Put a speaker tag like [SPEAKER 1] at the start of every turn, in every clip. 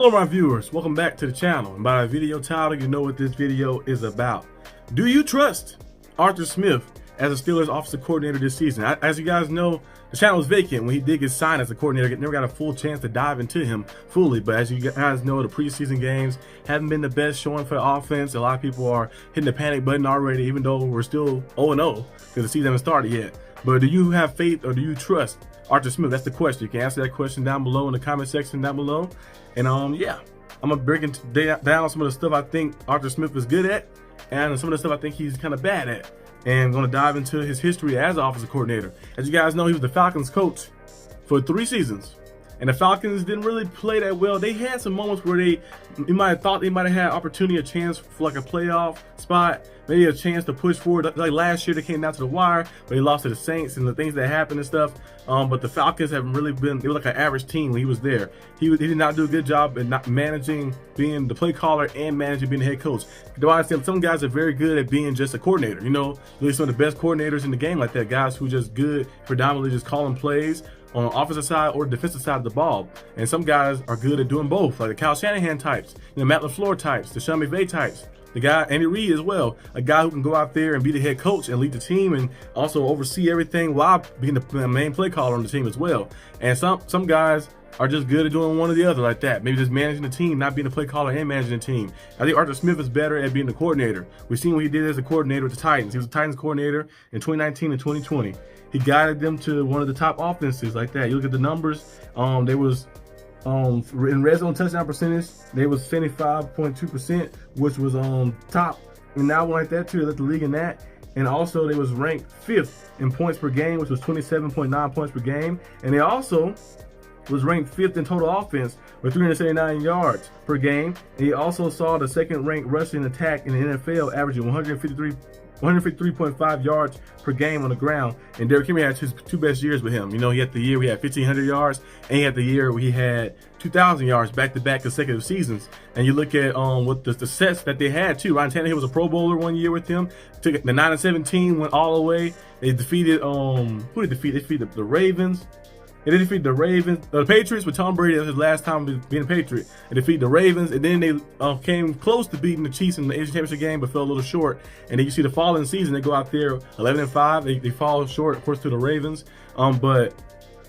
[SPEAKER 1] Hello my viewers, welcome back to the channel, and by the video title you know what this video is about. Do you trust Arthur Smith as a Steelers offensive coordinator this season? As you guys know, the channel was vacant when he did get signed as a coordinator. Never got a full chance to dive into him fully, but as you guys know, the preseason games haven't been the best showing for the offense. A lot of people are hitting the panic button already, even though we're still 0-0 because the season hasn't started yet. But do you have faith or do you trust Arthur Smith? That's the question. You can answer that question down below in the comment section down below. And yeah, I'm gonna break down some of the stuff I think Arthur Smith is good at and some of the stuff I think he's kind of bad at. And I'm gonna dive into his history as an offensive coordinator. As you guys know, he was the Falcons coach for 3 seasons. And the Falcons didn't really play that well. They had some moments where you might have thought they might have had opportunity, a chance for like a playoff spot, maybe a chance to push forward. Like last year, they came down to the wire, but they lost to the Saints and the things that happened and stuff. But the Falcons haven't really been, they were like an average team when he was there. He did not do a good job in not managing, being the play caller and managing being the head coach. Though I understand some guys are very good at being just a coordinator. You know, really some of the best coordinators in the game like that, guys who just good, predominantly just calling plays on the offensive side or defensive side of the ball. And some guys are good at doing both, like the Kyle Shanahan types, Matt LaFleur types, the Sean McVay types, the guy Andy Reid as well, a guy who can go out there and be the head coach and lead the team and also oversee everything while being the main play caller on the team as well. And some guys are just good at doing one or the other like that, maybe just managing the team, not being the play caller and managing the team. I think Arthur Smith is better at being the coordinator. We've seen what he did as a coordinator with the Titans. He was a Titans coordinator in 2019 and 2020. He guided them to one of the top offenses like that. You look at the numbers, they was in red zone touchdown percentage, they was 75.2%, which was top and now one like that too. They led the league in that. And also they was ranked 5th in points per game, which was 27.9 points per game. And they also was ranked 5th in total offense with 379 yards per game. And he also saw the 2nd ranked rushing attack in the NFL, averaging 153.5 yards per game on the ground. And Derrick Henry had his 2 best years with him. You know, he had the year where he had 1,500 yards, and he had the year where he had 2,000 yards back-to-back consecutive seasons. And you look at what the sets that they had too. Ryan Tannehill was a Pro Bowler one year with him. Took it, the 9-17 went all the way. They defeated who did they defeat? They defeated the Ravens. They defeated the Ravens, the Patriots with Tom Brady. That was his last time being a Patriot. They defeated the Ravens, and then they came close to beating the Chiefs in the AFC Championship game, but fell a little short. And then you see the following season, they go out there 11-5. They fall short, of course, to the Ravens. But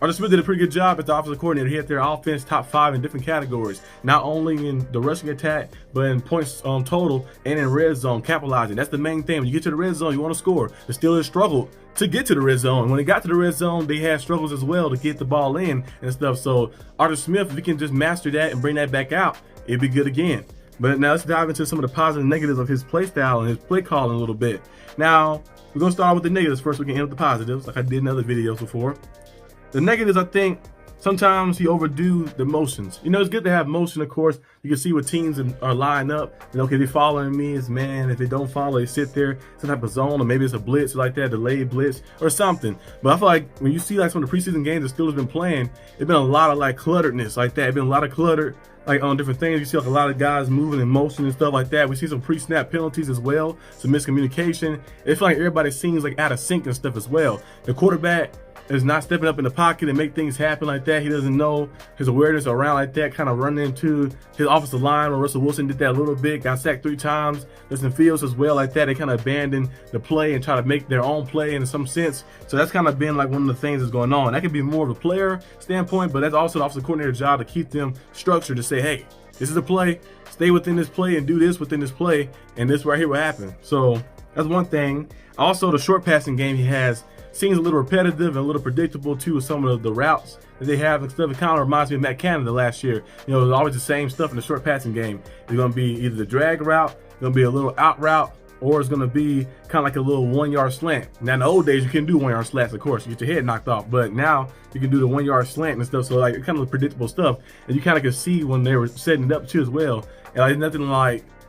[SPEAKER 1] Arthur Smith did a pretty good job as the offensive coordinator. He had their offense top 5 in different categories, not only in the rushing attack, but in points total and in red zone, capitalizing. That's the main thing. When you get to the red zone, you want to score. The Steelers struggled to get to the red zone. When they got to the red zone, they had struggles as well to get the ball in and stuff. So Arthur Smith, if he can just master that and bring that back out, it'd be good again. But now let's dive into some of the positive and negatives of his play style and his play calling a little bit. Now, we're going to start with the negatives first. We can end with the positives like I did in other videos before. The negatives, I think, sometimes he overdo the motions. You know, it's good to have motion, of course. You can see what teams are lined up. You know, okay, they're following me, it's man. If they don't follow, they sit there, some type of zone, or maybe it's a blitz like that, delayed blitz or something. But I feel like when you see like some of the preseason games the Steelers been playing, it's been a lot of like clutteredness like that. It's been a lot of clutter like on different things. You see like a lot of guys moving in motion and stuff like that. We see some pre-snap penalties as well, some miscommunication. It feels like everybody seems like out of sync and stuff as well. The quarterback is not stepping up in the pocket and make things happen like that. He doesn't know his awareness around like that, kind of running into his offensive line. Or Russell Wilson did that a little bit, got sacked 3 times. Justin Fields as well like that. They kind of abandon the play and try to make their own play in some sense. So that's kind of been like one of the things that's going on. That could be more of a player standpoint, but that's also the offensive coordinator's job to keep them structured, to say, hey, this is a play, stay within this play and do this within this play, and this right here will happen. So that's one thing. Also, the short passing game he has seems a little repetitive and a little predictable too with some of the routes that they have and stuff. It kind of reminds me of Matt Canada last year. You know, it was always the same stuff in the short passing game. It's going to be either the drag route, going to be a little out route, or it's going to be kind of like a little 1-yard slant. Now in the old days, you couldn't do 1-yard slants, of course. You get your head knocked off. But now you can do the 1-yard slant and stuff. So like kind of predictable stuff. And you kind of could see when they were setting it up too as well. And like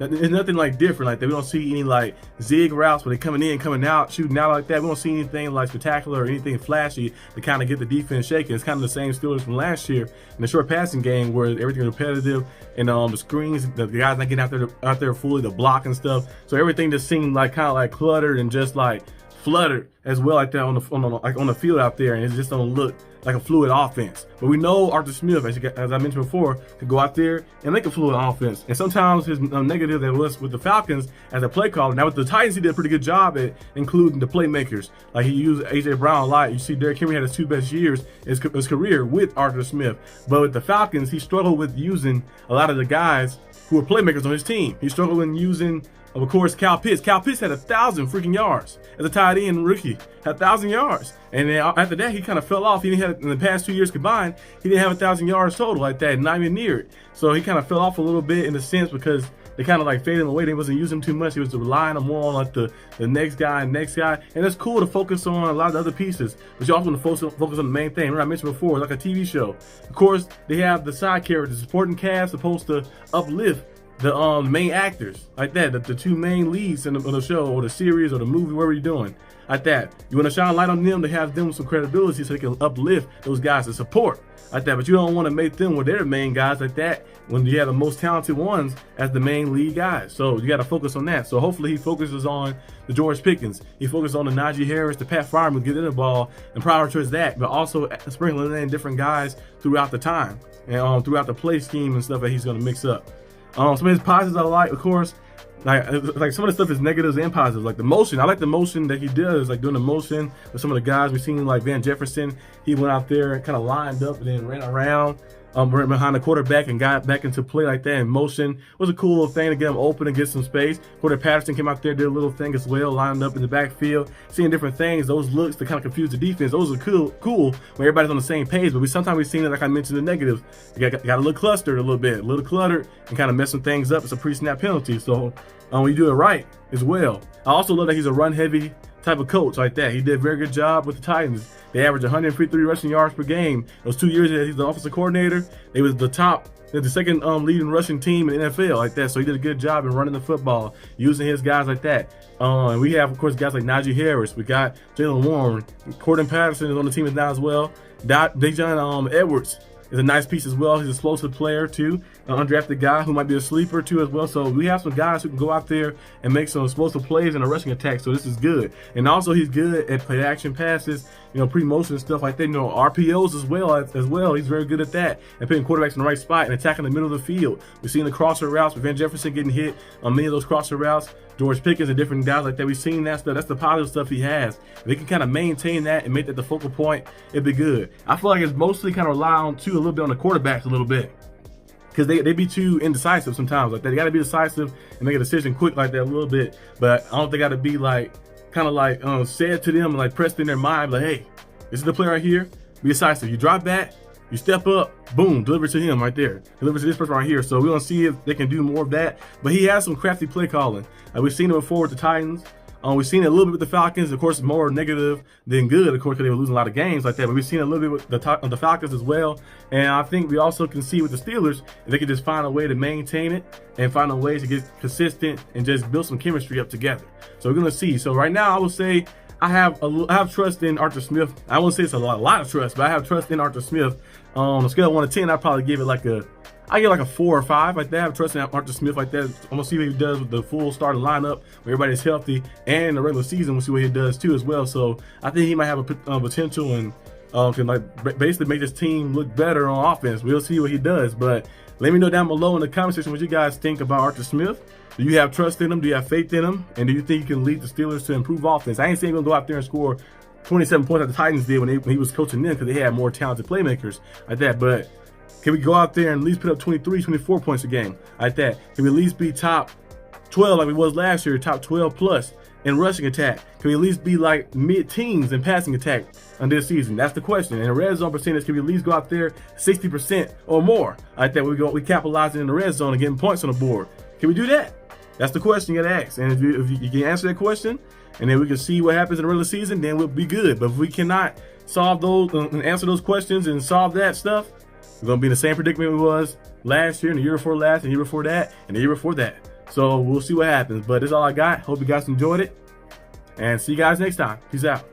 [SPEAKER 1] it's nothing like different like that. We don't see any like zig routes where they coming in, coming out, shooting out like that. We don't see anything like spectacular or anything flashy to kind of get the defense shaking. It's kind of the same Steelers from last year in the short passing game where everything is repetitive and the screens, the guys not getting out there fully, the block and stuff. So everything just seemed like kind of like cluttered and just like fluttered as well like that on the field out there, and it just don't look like a fluid offense. But we know Arthur Smith, as I mentioned before, can go out there and make a fluid offense. And sometimes his negative that was with the Falcons as a play caller. Now with the Titans, he did a pretty good job at including the playmakers. Like he used A.J. Brown a lot. You see Derrick Henry had his 2 best years in his career with Arthur Smith. But with the Falcons, he struggled with using a lot of the guys who were playmakers on his team. He struggled in using, of course, Kyle Pitts. Kyle Pitts had 1,000 freaking yards as a tight end rookie, had 1,000 yards. And then after that, he kind of fell off. He didn't have, in the past 2 years combined, he didn't have 1,000 yards total like that, not even near it. So he kind of fell off a little bit in a sense because they kind of like faded him away. They wasn't using him too much. He was relying more on like the next guy. And it's cool to focus on a lot of the other pieces, but you also want to focus on the main thing. Remember I mentioned before, it's like a TV show. Of course, they have the side characters, the supporting cast supposed to uplift the main actors like that, the 2 main leads in the show or the series or the movie, whatever you're doing like that. You want to shine light on them to have them some credibility so they can uplift those guys to support like that. But you don't want to make them with their main guys like that when you have the most talented ones as the main lead guys. So you got to focus on that. So hopefully he focuses on the George Pickens. He focuses on the Najee Harris, the Pat Freiermuth, get in the ball and prioritize that, but also sprinkling in different guys throughout the time and throughout the play scheme and stuff that he's going to mix up. Some of his positives I like, of course, like some of the stuff is negatives and positives. Like the motion, I like the motion that he does, like doing the motion with some of the guys we've seen, like Van Jefferson. He went out there and kind of lined up and then ran around right behind the quarterback and got back into play like that in motion. It was a cool little thing to get him open and get some space. Porter Patterson came out there, did a little thing as well, lined up in the backfield, seeing different things. Those looks to kind of confuse the defense. Those are cool when everybody's on the same page. But sometimes we've seen it, like I mentioned, the negatives. You got a little clustered a little cluttered, and kind of messing things up. It's a pre-snap penalty. So when you do it right as well. I also love that he's a run-heavy type of coach like that. He did a very good job with the Titans. They averaged 153 rushing yards per game. Those 2 years that he's the offensive coordinator, they was the second leading rushing team in the NFL like that. So he did a good job in running the football, using his guys like that. And we have, of course, guys like Najee Harris. We got Jalen Warren. Porter Patterson is on the team now as well. Dejon Edwards is a nice piece as well. He's an explosive player too, an undrafted guy who might be a sleeper too as well. So we have some guys who can go out there and make some explosive plays in a rushing attack. So this is good. And also he's good at play action passes, pre-motion stuff like that. RPOs as well. He's very good at that and putting quarterbacks in the right spot and attacking the middle of the field. We've seen the crosser routes with Van Jefferson getting hit on many of those crosser routes. George Pickens and different guys like that. We've seen that stuff. That's the positive stuff he has. If they can kind of maintain that and make that the focal point, it'd be good. I feel like it's mostly kind of rely on a little bit on the quarterbacks a little bit, because they be too indecisive sometimes. Like that, they got to be decisive and make a decision quick like that a little bit. But I don't think got to be like kind of like said to them and like pressed in their mind like, hey, this is the play right here. Be decisive. You drop back, you step up, boom, deliver to him right there. Deliver to this person right here. So we're going to see if they can do more of that. But he has some crafty play calling. We've seen it before with the Titans. We've seen it a little bit with the Falcons. Of course, more negative than good, of course, because they were losing a lot of games like that. But we've seen it a little bit with the Falcons as well. And I think we also can see with the Steelers, if they can just find a way to maintain it and find a way to get consistent and just build some chemistry up together. So we're going to see. So right now, I would say I have trust in Arthur Smith. I won't say it's a lot of trust, but I have trust in Arthur Smith. On a scale of 1 to 10, I'd probably give it like a 4 or 5 like that. I have trust in Arthur Smith like that. I'm gonna see what he does with the full starting lineup where everybody's healthy, and in the regular season we'll see what he does too as well. So I think he might have a potential and can like basically make this team look better on offense. We'll see what he does, but let me know down below in the comment section what you guys think about Arthur Smith. Do you have trust in him? Do you have faith in him? And do you think he can lead the Steelers to improve offense? I ain't saying he's gonna go out there and score 27 points like the Titans did when he was coaching them, because they had more talented playmakers like that. But can we go out there and at least put up 23, 24 points a game like that? Can we at least be top 12 like we was last year, top 12 plus in rushing attack? Can we at least be like mid-teens in passing attack on this season? That's the question. And the red zone percentage, can we at least go out there 60% or more like that? We capitalizing in the red zone and getting points on the board. Can we do that? That's the question you gotta ask. And if you can answer that question, and then we can see what happens in the regular season, then we'll be good. But if we cannot solve those and answer those questions and solve that stuff, we're going to be in the same predicament we was last year, and the year before last, and the year before that, and the year before that. So we'll see what happens. But that's all I got. Hope you guys enjoyed it, and see you guys next time. Peace out.